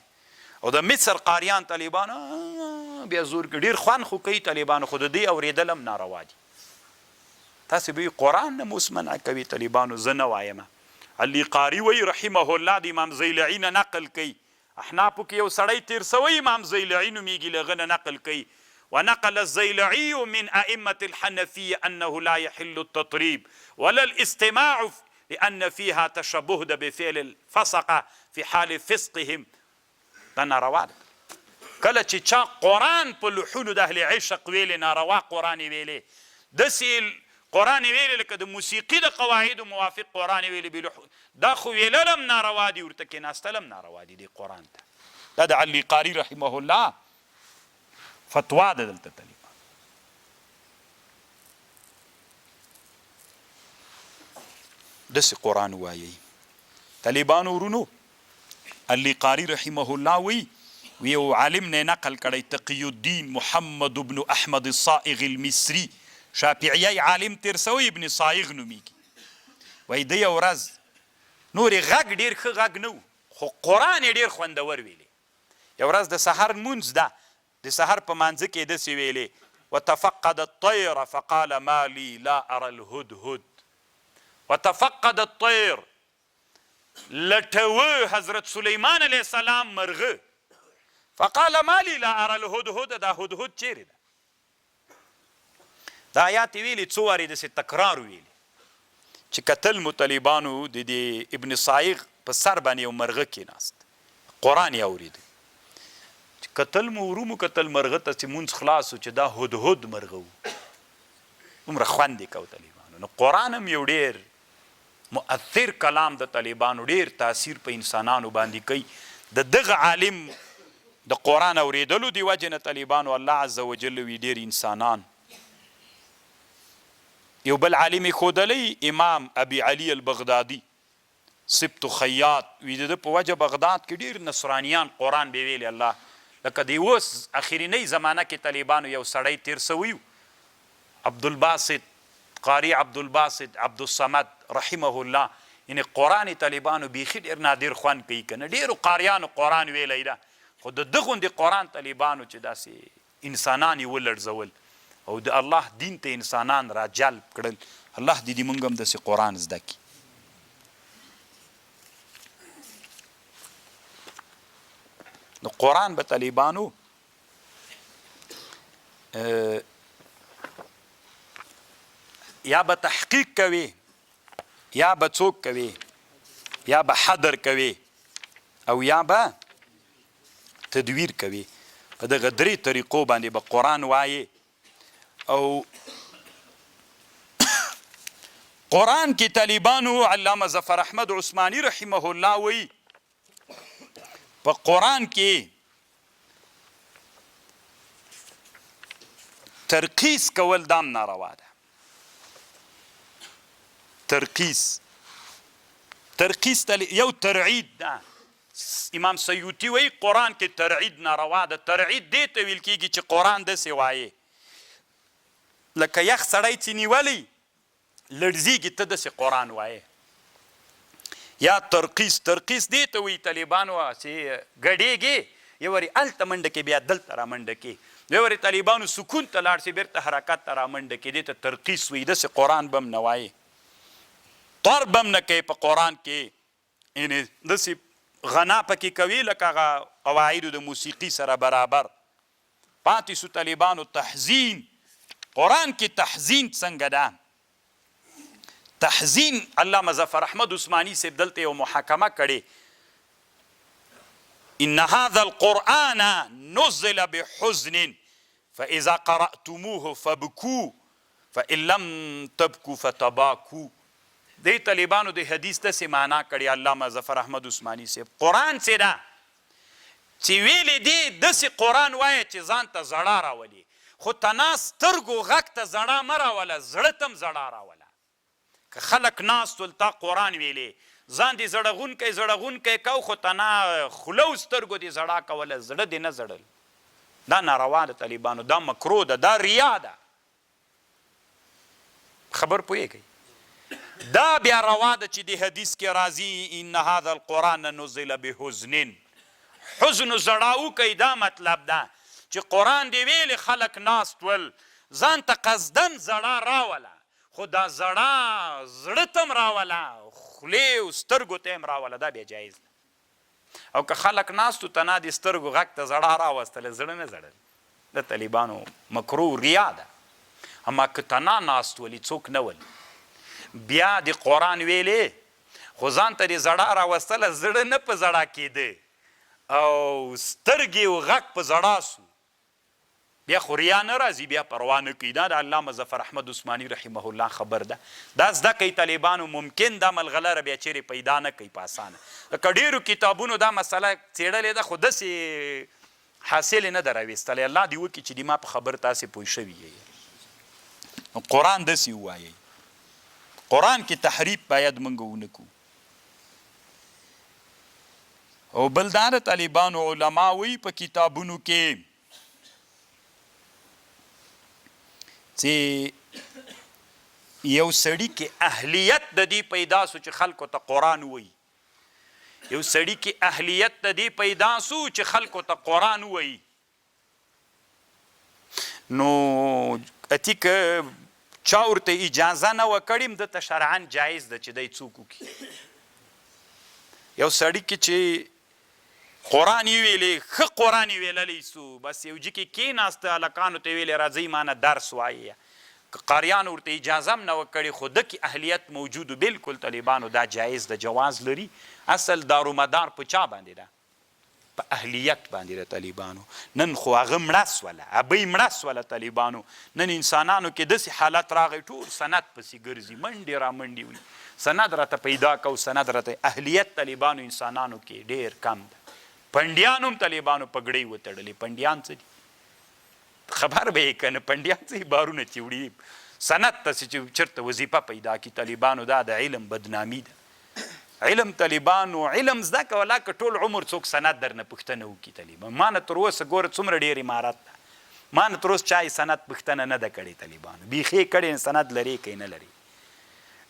او د مصر قاریان طالبانو بیا زور کې ډېر خوند خو کوي طالبانو خو د دې اورېدل هم ناروا دي تاسې به قرآن نه اوس منع کوي طالبانو زه نه وایم علي قاری وایي رحمه الله د امام زیلعي نه نقل کوي احنافو کې یو سړی تیر سوی امام زیلعي نومیږي له هغه نه نقل کوي ونقل الزيلعي من أئمة الحنفية أنه لا يحل التطريب ولا الاستماع لأن فيها تشبه بفعل الفسقة في حال فسقهم دا ناروا ده کله چې چا قرآن په لحونو د اهل عشق ویلې ناروا قرآن ویلې داسې قرآن ویلې لکه د موسیقي د قواعدو موافق قرآن ویلې دا خو ویلل هم ناروا دي ورته کېناستل هم ناروا دي دې قرآن ته دا د علي قاري رحمه الله فتوا ده دلته طالبان داسې قرآن وایي طالبانو ورونو علي قاري رحمه الله وی یو عالم نه نقل کړی تقی الدین محمد بن احمد الصائغ المصري شافعي عالم تیر سوی ابن صائغ نومیږي وایي د یو ورځ نورې غږ ډېر ښه غږ نه و خو قرآن یې ډېر خوندور ویلی یو ورځ د سحر مونځ ده د سحر په مانځه کې داسې ویلې وتفقد الطير فقال ما لي لا ارى الهدهد وتفقد الطير لټوه حضرت سلیمان علیه السلام مرغه فقال ما لي لا ارى الهدهد دا هدهد چیرې ده دا آیات ویلي څو وارې داسې تکرار ویلي چې کتل مو طالبانو د دې ابن صائغ په سر باندې یو مرغه کېناست قرآن یې اورېده کتل مو ورومو کتل مرغه ته چې مونځ خلاص و چې دا هدهد مرغه و دومره خوند یې کو طالبانو نو قرآن هم یو ډېر مؤثر کلام د طالبانو ډېر تاثیر په انسانانو باندې کوي د دغه عالم د قرآن اورېدلو د وجې نه طالبانو الله عز وجل وي ډېر انسانان یو بل عالم یې ښودلی امام ابي علي البغدادي سبت خیاط وي د ده په وجه بغداد کې ډېر نصرانیان قرآن به ویلي الله لکه د اوس اخرینۍ زمانه کې طالبانو یو سړی تیر سوی عبدالباسط قاری عبدالباسط عبدالصمد رحمه الله یعنې قرآن طالبانو بیخي ډېر نادر خوند کوي که نه ډېرو قاریانو قرآن ویلی ده خو د ده غوندې قرآن طالبانو چې داسې انسانان یې ولړزول او د الله دین ته انسانان را جلب کړل الله دې موږ هم داسې قرآن زده کړي نو قرآن به طالبانو یا به تحقیق کوي یا به څوک کوي یا به حدر کوي او یا به تدویر کوي په دغه درې طریقو باندې به قرآن وایي او قرآن کې طالبانو علامه ظفر احمد عثماني رحمه الله وایي په قرآن کې ترقیص کول دام ناروا ده ترقیص یو ترعید ده امام سیوطي وایي قرآن کې ترعید ناروا ده ترعید دې ته ویل کېږي چې قرآن داسې وایي لکه یخ سړی چې نیولی لړزیږي ته داسې قرآن وایي یا ترقیص دې ته وایي طالبانو چې ګډېږي یو وارې هلته منډه کې بیا دلته را منډه کې یو وارې طالبانو سکون ته لاړ شي بیرته حرکت ته را منډه کې دې ته ترقیص وایي داسې قرآن به هم نه وایي طرب هم نه کوي په قرآن کې یعنې داسې غنا پکې کوي لکه هغه قواعدو د موسیقي سره برابر پاتې سو طالبانو تحزین قرآن کې تحزین څنګه ده تحزین علامه ظفر احمد عثماني صاحب دلته یو محاکمه کړې ان هذا القرآن نزل بحزن فاذا قرأتموه فابكوا فان لم تبكوا فتباكوا دې طالبانو د حدیث داسې معنا کړې علامه ظفر احمد عثماني صاحب قرآن څه ده چې ویلې دې داسې قرآن وایه چې ځان ته زړه راولي خو تنا سترګو غږ ته زړه مه راوله زړه ته هم زړه راوله که خلک ناست ول تا قرآن ویلې ځان دې زړغونکی کو خو تنا خوله و سترګو دې زړه کوله زړه دې نه زړل دا ناروا ده طالبانو دا مکرو ده دا ریا ده خبر پوهېږئ دا بیا روا ده چې د حدیث کې راځي ان هذا القرآن نزل بحزن حزن زړاو کوي دا مطلب ده چې قرآن دې ویلې خلک ناست ول ځان ته قصدن زړه راوله خو دا زړه ته هم راوله خولې او سترګو ته هم راوله دا بیا جایز ده او که خلک ناستو تنا د سترګو غږ ته زړه راوستله زړه نه زړل د طالبانو مکرو ریا ده اما که تنا ناست ولي څوک نه ول بیا د قرآن ویلې خو ځان ته د زړه راوستله زړه نه په زړه کېده او سترګې او غږ په زړه سو بیا خو ریا نه راځي بیا پروا نه کوي دا د علامه ظفر احمد عثماني رحمه الله خبر ده دا زده کوي طالبانو ممکن دا ملغلره بیا چیرې پیدا نه کوي په اسانه لکه ډېرو کتابونو دا مسله څېړلې ده خو داسې حاصل نه ده راویستلی الله دې وکړي چې د ما په خبر تاسې پوه شوي یې قرآن داسې ووایئ قرآن کې تحریف باید موږ ونه کړو او بل دا د طالبانو علما وایي په کتابونو کې چې یو سړي کې اهلیت د دې پیدا سو چې خلکو ته قرآن وایي یو سړي کې اهلیت د دې پیدا سو چې خلکو ته قرآن وایي نو اتی که چا ورته اجازه نه وکړي دته شرعا جایز ده چې دی څوک وکړي یو سړي کې چې قرآن یې ویلې ښه قرآن یې ویللی سو بس یو جي کې کېناسته هلکانو ته ویلې راځئ مانه درس وایه که قاریانو ورته اجازه هم نه وکړي خو ده کې اهلیت موجودو بالکل طالبانو دا جایز ده جواز لري اصل دارومدار په چا باندې ده په اهلیت باندې ده طالبانو نن خو هغه مړه سوله ابۍ مړه سوله طالبانو نن انسانانو کې داسې حالت راغی ټول سند پسې ګرځي منډې را منډې وي سند راته پیدا کو سند راته اهلیت طالبانو انسانانو کې ډېر کم ده پنډیانو هم طالبانو پګړۍ وتړلې پنډیان څه دي خبر به یې که نه پنډیان څه بارونه چې وړي سند تاسې چې چېرته وظیفه پیدا کړي طالبانو دا د علم بدنامي ده علم طالبانو علم زده کوه که ټول عمر څوک سند درنه پوښتنه وکړي طالبان ما نه تر اوسه ګوره څومره ډېر عمارت ده ما نه تر اوسه چا یې سند پوښتنه نه ده کړې طالبانو بیخي یې کړې سند لري که نه لري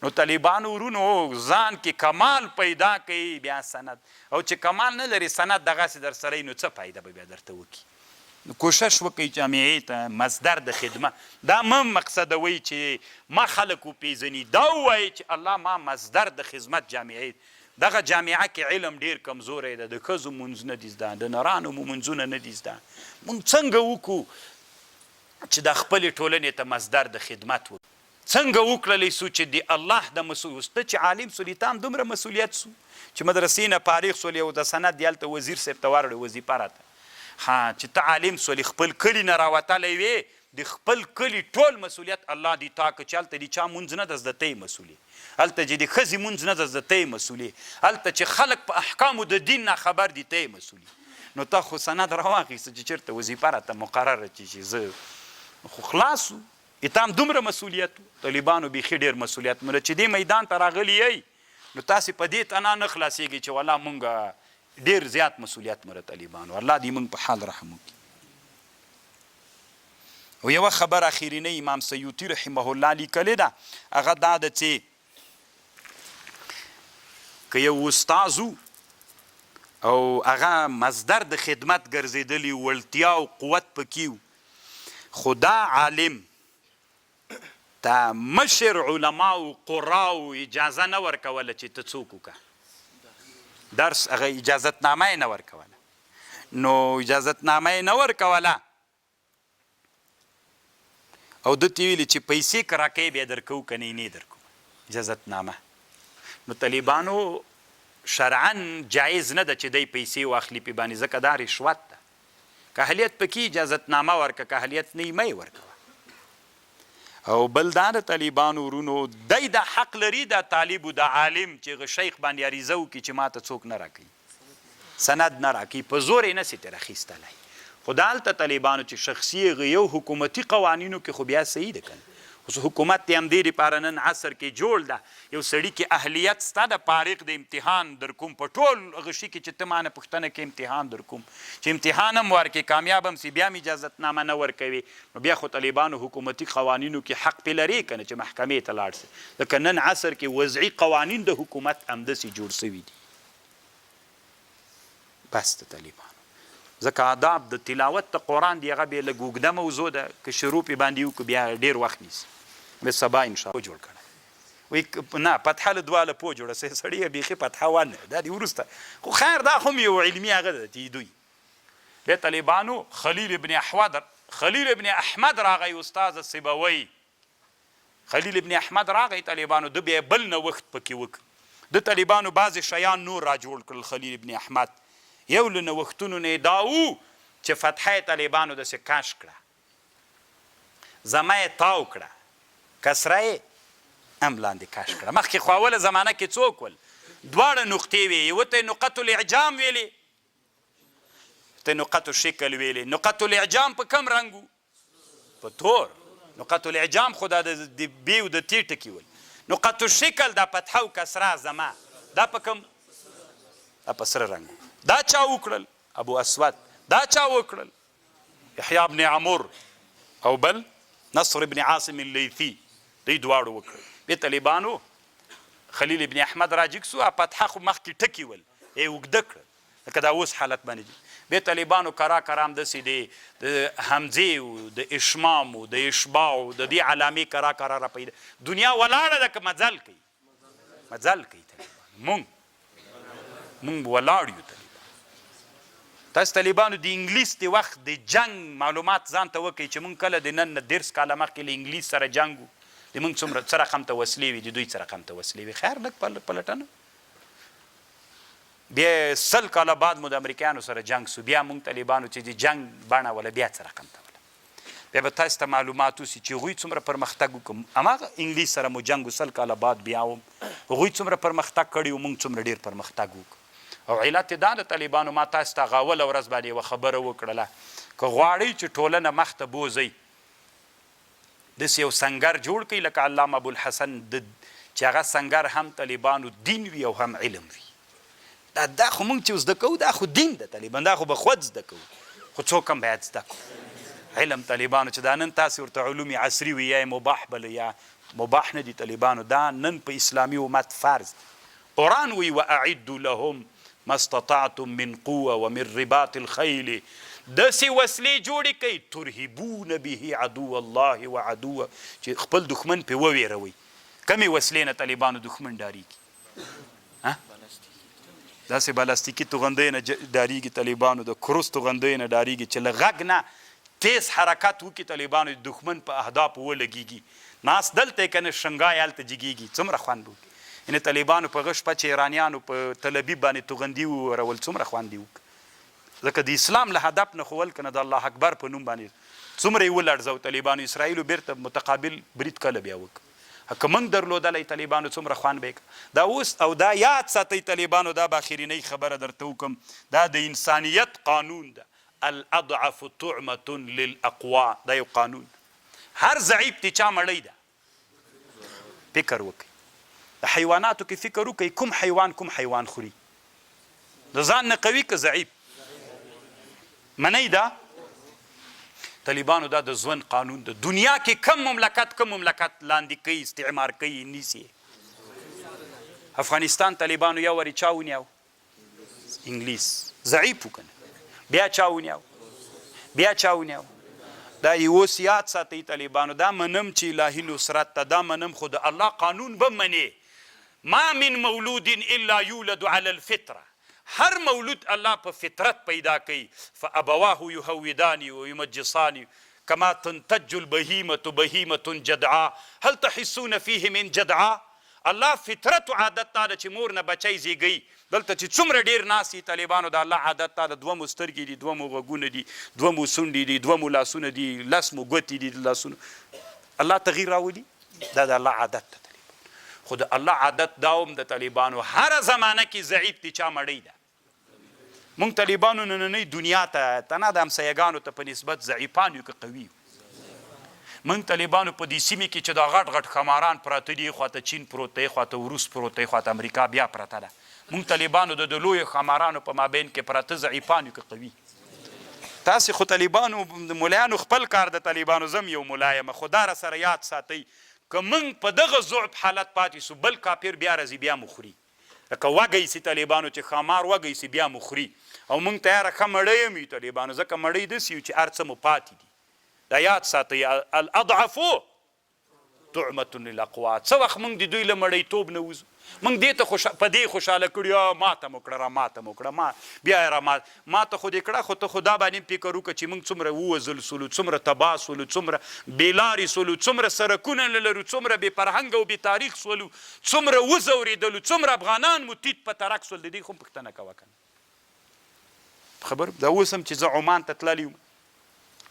نو طالبانو ورونو ځان کې کمال پیدا کوي بیا سند او چې کمال نه لري سند دغسې در سره نو څه فایده به بیا درته وکړي نو کوشش وکړئ جامعې ته مصدر د خدمت دا مه مقصدوئ چې ما خلک وپېژني دا ووایئ چې الله ما مصدر د خدمت جامعې دغه جامعه کې علم ډېر کمزوری ده د ښځو مونځ نه دي زده د نرانو مو مونځونه نه دي زده مونږ څنګه وکړو چې د خپلې ټولنې ته مصدر د خدمت وکړو څنګه وکړلی سو چې د الله د مسؤلیت چې عالم سولي ته هم دومره مسؤلیت سو چې مدرسې نه فارغ سولې او د سند دلته وزیر صاحب ته ورړې وظیفه راته چې ته عالم سولې خپل کلي نه راوتلی وې د خپل کلي ټول مسؤلیت الله دې تا که چې هلته د چا مونځ نه ده زده ته یې مسؤلي هلته چې د ښځې مونځ نه ده زده ته یې مسؤلي هلته چې خلک په احکامو د دین نه خبر دي ته یې مسؤلي نو تا خو سند راواخیسته چې چېرته وظیفه راته مقرره چې زه خو خلاص و ته هم دومره مسؤلیت و طالبانو بیخي ډېر مسؤلیت مله چې دې میدان ته راغلي یئ نو تاسې په دې تنا نه خلاصېږئ چې والله مونږ ډېر زیات مسؤلیت مله طالبانو الله دې مونږ په حال رحم وکړي او یوه خبر اخرینۍ امام سیوطي رحمه الله لیکلې ده هغه دا ده چې که یو استاذ او هغه مصدر د خدمت ګرځېدلی وړتیا او قوت پکې و خو دا عالم ته مشر علماو قراو اجازه نه ورکوله چې ته څوک وکړه درس هغه اجازتنامه یې نه ورکوله نو اجازتنامه یې نه ورکوله او ده ته ویلې چې پیسې که راکوې بیا درکوو که نه درکو اجازتنامه نو طالبانو شرعا جایز نه ده چې دی پیسې واخلي پې باندې ځکه دا رشوت ده که اهلیت پکې اجازتنامه ورکه که اهلیت نه یې مه یې ورکوه او بل دا د طالبانو ورونو دی دا حق لري دا طالب دا عالم چې شیخ باندې عریضه وکړي چې ما ته څوک نه راکوي سند نه راکوي په زور یې نسي ترې اخیستلی خو دا هلته طالبانو چې شخصي یو حکومتي قوانینو کې خو بیا صحیح ده که نه اوس حکومت د همدې دپاره نن عصر کې جوړ ده یو سړي کې اهلیت ستا د فارغ د امتحان در کوم په ټول هغه شي کې چې ته مانه پوښتنه کې امتحان در کوم چې امتحان هم ورکې کامیاب هم سي بیا هم اجازتنامه نه ورکوي نو بیا خو طالبانو حکومتي قوانینو کې حق پې لري که نه چې محکمې ته لاړ سي ځکه نن عصر کې وضعي قوانین د حکومت همداسې جوړ سوي دي بس د طالبانو ځکه آداب د تلاوت د قرآن دی هغه بیا لږ اوږده موضوع ده که شروع پې باندې وکړو بیا ډېر وخت نیسي بیا سبا انشاءالله جوړ کړی وایي نه فتحه له دواله پوه جوړه سړی یې بیخي فتحه ونه دا دې وروسته خو خیر دا هم یو علمي هغه ده چې دوی بیا طالبانو خلیل ابن احمد راغی استاد سیبوی خلیل ابن احمد راغی طالبانو د بیا بل نوښت پکې وکړ د طالبانو بعضې شیان نور را جوړ کړل خلیل ابن احمد یو له نوښتونو نه یې دا و چې فتحه یې طالبانو داسې کش کړه زمه یې تاو کړه کسره یې هم لاندې کش کړه مخکې خو اوله زمانه کې څوک ول دواړه نقطې وې یوه ته یې نقط الاعجام ویلې ته نقط الشکل ویلې نقط الاعجام په کم رنګ و په تور نقط الاعجام خو دا د بې او د تې ټکي ول نقط الشکل دا فتحه او کسره زمه دا په کم دا په سره رنګ دا چا وکړل ابو اسود دا چا وکړل یحیی ابن عمر او بل نصر ابن عاصم اللیثي دوی دواړو وکړل بیا طالبانو خلیل ابن احمد راجګ سو فتحه خو مخکې ټکي ول یې اوږده کړل لکه دا اوس حالت باندې بیا طالبانو کرا هم داسې د همزې و د اشمام و د اشباع و د دې علامې کرا را پیدا دنیا ولاړه ده که مزل کوي طالبانو مونږ ولاړ یو تاسو طالبانو د انګلیس د وخت د جنگ معلومات ځان ته وکړئ چې مونږ کله د نن نه 10 کاله مخکې له انګلیس سره جنګ و د مونږ څومره څه رقم ته وسلې وي د دوی څه رقم ته وسلې وي خیر لږ پلټنه بیا 100 کاله بعد مو د امریکایانو سره جنګ سو بیا مونږ طالبانو چې د جنګ بڼه وله بیا څه رقم ته وله بیا به تاسو ته معلومات وسي چې هغوی څومره پرمختګ وکړو هماغه انګلیس سره مو جنګ 100 کاله بعد بیا هم هغوی څومره پرمختګ کړي و مونږ څومره ډېر پرمختګ وکړو او علت دا د طالبانو ما تاسو ته غاوله ورځ باندې یوه خبره وکړله که غواړئ چې ټولنه مخته بوځئ داسې یو سنګر جوړ کړئ لکه علامه ابوالحسن چې هغه سنګر هم طالبانو دین وي او هم علم وي دا خو مونږ چې زده کوو دا خو دین ده طالبان دا خو به خود زده کوو خو څوک هم باید زده کوو علم طالبانو چې دا نن تاسې ورته علوم عصري وي یا یې مباح بله یا مباح نه دي طالبانو دا نن په اسلامي امت فرض قرآن وی واعدوا لهم ما استطعتم من قوه ومن رباط الخيل داسې وسلې جوړې کوي ترهبون به عدو الله وعدوه چې خپل دښمن پې وویروئ کمې وسلې نه طالبانو دښمن ډارېږي داسې بلاستیکي توغندۍ نه ډارېږي طالبانو د کروس توغندۍ نه ډارېږي چې له غږ نه تیز حرکت وکړي طالبانو د دښمن په اهدافو ولګېږي ناست دلته یې که نه شنګای هلته جګېږي څومره خوند وکړي یعنې طالبانو په هغه شپه چې ایرانیانو په تل ابیب باندې توغندي وورول څومره خوند یې وکړ ځکه د اسلام له هدف نه خو ول که نه د الله اکبر په نوم باندې څومره یې ولړزو طالبانو اسرائیلو بیرته متقابل برید کله بیا وکړ که موږ درلودلی طالبانو څومره خوند به یې دا اوس او دا یاد ساتئ طالبانو دا به اخرینۍ خبره درته وکړم دا د انسانیت قانون ده الاضعف طعمة للاقوا دا یو قانون هر ضعیف دی چا مړی ده فکر وکړئ د حیواناتو کې فکر وکړئ کوم حیوان خوري د ځان نه قوي که ضعیف منئ دا طالبانو دا د ژوند قانون د دنیا کې کم مملکت لاندې کوي استعمار کوي نیسي افغانستان طالبانو یو وارې چا ونیو انګلیس ضعیف وکنه بیا چا ونیاو دا اوس یاد ساتئ طالبانو دا منم چې الهي نصرت ته دا منم خو د الله قانون به منې ما من مولود الا یولد علی الفطره هر مولود الله په فطرت پیدا کوي فابواه یهودانی و یمجسانی کما تنتج البهیمة بهیمة جدعا هل تحسون فيه من جدعا الله فطرت و عادت تا ده چې مور نه بچی زیږوي دلته چې څومره ډېر ناست دي طالبانو د الله عادت تا ده دوه مو سترګې دي دوه مو غوږونه دي دوه مو څونډې دي دوه مو لاسونه دي لس مو ګوتې دي د لاسونو الله تغییر راولي دا د الله عادت ده خو د الله عادت دا هم د طالبانو هره زمانه کې ضعیف دي چا مړی ده مونږ طالبانو نننۍ دنیا ته تنه د همسایګانو ته په نسبت ضعیفان یو که قوي یو مونږ طالبانو په دې سیمې کې چې دا غټ خماران پراته دي خواته چین پروت دی خواته روس پروت دی خواته امریکا بیا پرته ده مونږ طالبانو د لویو خمارانو په مابین کې پراته ضعیفان یو که قوي تاسې خو طالبانو ملایانو خپل کار د طالبانو زم یو ملا یم خو دا راسره یاد ساتئ که موږ په دغه ضعف حالت پاتې سو بل کافر بیا راځي بیا مو خوري لکه وږی سي طالبانو چې خامار وږی سي بیا مو خوري او موږ تیاره ښه مړی یم یو طالبانو ځکه مړی داسې یو چې هر څه مو پاتې دي دا یاد ساتئ الاضعفو طعمة للاقوا څه وخت موږ د دوی له مړیتوب نه وځو موږ دې ته په دې خوشحاله کړي ماته مو کړه بیا یې ماته خو دې کړه خو ته خو دا باندې فکر وکړه چې موږ څومره ووځل سولو څومره تباه سولو څومره بېلارې سولو څومره سرکونه نه لرو څومره بې فرهنګه او بې تاریخ سولو څومره وځورېدلو څومره افغانان مو تیت په ترک سول د دې خو پوښتنه کوه که نه خبر دا اوس هم چې زه عمان ته تللی وم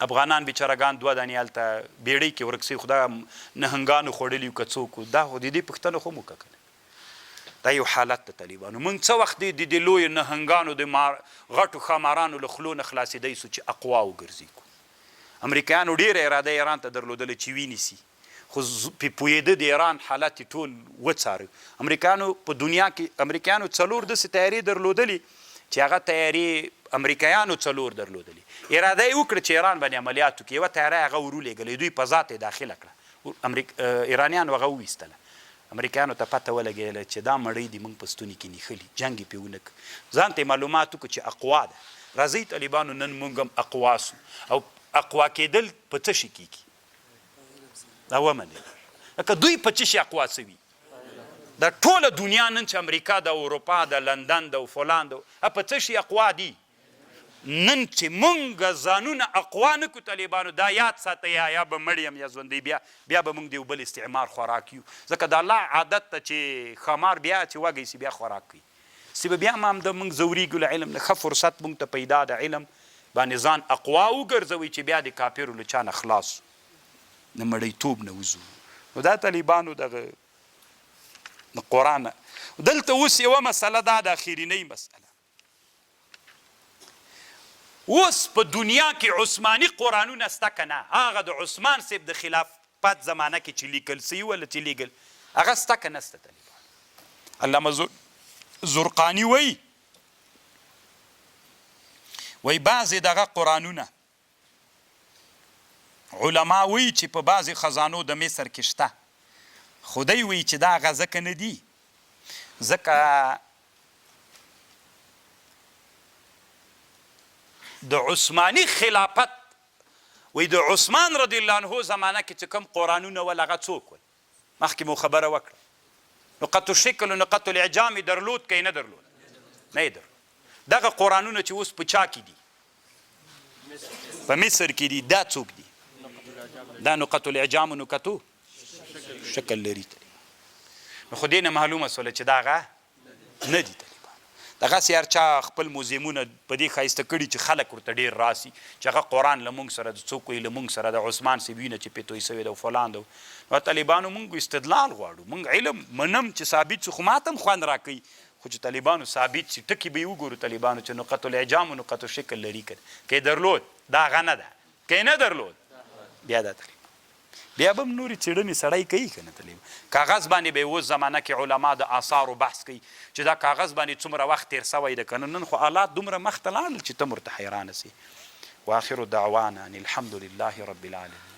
افغانان بیچارهګان دوه دانې هلته بیړۍ کې ورک سوي خو دا نهنګانو خوړلي وو که څوک وو دا خو د دې پوښتنه خو مو وکړه دا یو حالت د طالبانو موږ څه وخت د دې لویو نهنګانو د غټو ښامارانو له خولو نه خلاصېدی سو چې اقوا وګرځي کو امریکایانو ډېره اراده ایران ته درلودله چې وینیسي خو پوهېده د ایران حالت یې ټول وڅاره امریکایانو په دنیا کې امریکایانو څلور داسې تیارې درلودلي چې هغه تیارې امریکایانو څلور درلودلي اراده یې وکړه چې ایران باندې عملیات وکړي یوه تیاره یې هغه ورولېږله دوی په ذات یې داخله کړه ایرانیانو هغه وویستله امریکایانو ته پته ولګېدله چې دا مړۍ دي موږ په ستوني کې نیښلي جنګ یې پرې ونه کړ ځان ته یې معلومات وکړو چې اقوا ده راځئ طالبانو نن موږ هم اقوا سو او اقوا کېدل په څه شي کېږي دا ومنئ لکه دوی په څه شي اقوا سوي دا ټوله دنیا نن چې امریکا د اروپا د لندن د فلان د په څه شي اقوا دي نن چې مونږ ځانونه اقوا نه کړو طالبانو دا یاد ساتئ یا به مړ یم یا ژوندی بیا به مونږ د یو بل استعمار خوراک یو ځکه د الله عادت ته چې خمار بیا چې وږی سي بیا خوراک کوي سي به بیا هم د مونږ ځورېږو له علم نه ښه فرصت مونږ ته پیدا د علم باندې ځان اقوا وګرځوئ چې بیا د کافرو له چا نه خلاص د مړیتوب نه وځو نو دا طالبانو دغه قرآن دلته اوس یوه مسله دا د اخرینۍ مسله اوس په دنیا کې عثماني قرآنونه شته که نه هغه د عثمان صاحب د خلافت زمانه کې چې لیکل سوي ولا چې لیکل هغه شته که نه شته طالبان علامه زرقاني وایي بعضې دغه قرآنونه علما وایي چې په بعضې خزانو د مصر کې شته خو دی وایي چې دا هغه ځکه نه دي ځکه د عثماني خلافت وایي د عثمان رضی الله عنه زمانه کې چې کوم قرآنونه ول هغه څوک ول مخکې مو خبره وکړه نقط الشکل و نقط الاعجام یې درلود که یې نه درلود نه یې درلود دغه قرآنونه چې اوس په چا کې دي په مصر کې دي دا څوک دي دا نقط الاعجام و نقطو شکل لري نو خو دې نه معلومه سوله چې دا هغه نه دي دغسې هر چا خپل موزیمونه په دې ښایسته کړي چې خلک ورته ډېر راسي چې هغه قرآن له مونږ سره د څوک وایي له مونږ سره د عثمان صاحب وینه چې پې توی سوې ده او فلان ده نو طالبانو مونږ استدلال غواړو مونږ علم منم چې ثابت شو خو ماته هم خوند راکوي خو چې طالبانو ثابت شي ټکي به یې وګورو طالبانو چې نقط الاعجام و نقط الشکل لري که که یې درلود دا هغه نه ده که یې نه درلود بیا دا طالب بیا به هم نورې څېړنې سړی کوي که نه طالب کاغذ باندې به یې اوس زمانه کې علما د آثارو بحث کوي چې دا کاغذ باندې څومره وخت تېر سوی ده که نه نن خو آلات دومره مخته لاړل چې ته ورته حیرانه سي واخر دعوانا ان الحمد لله رب العالمين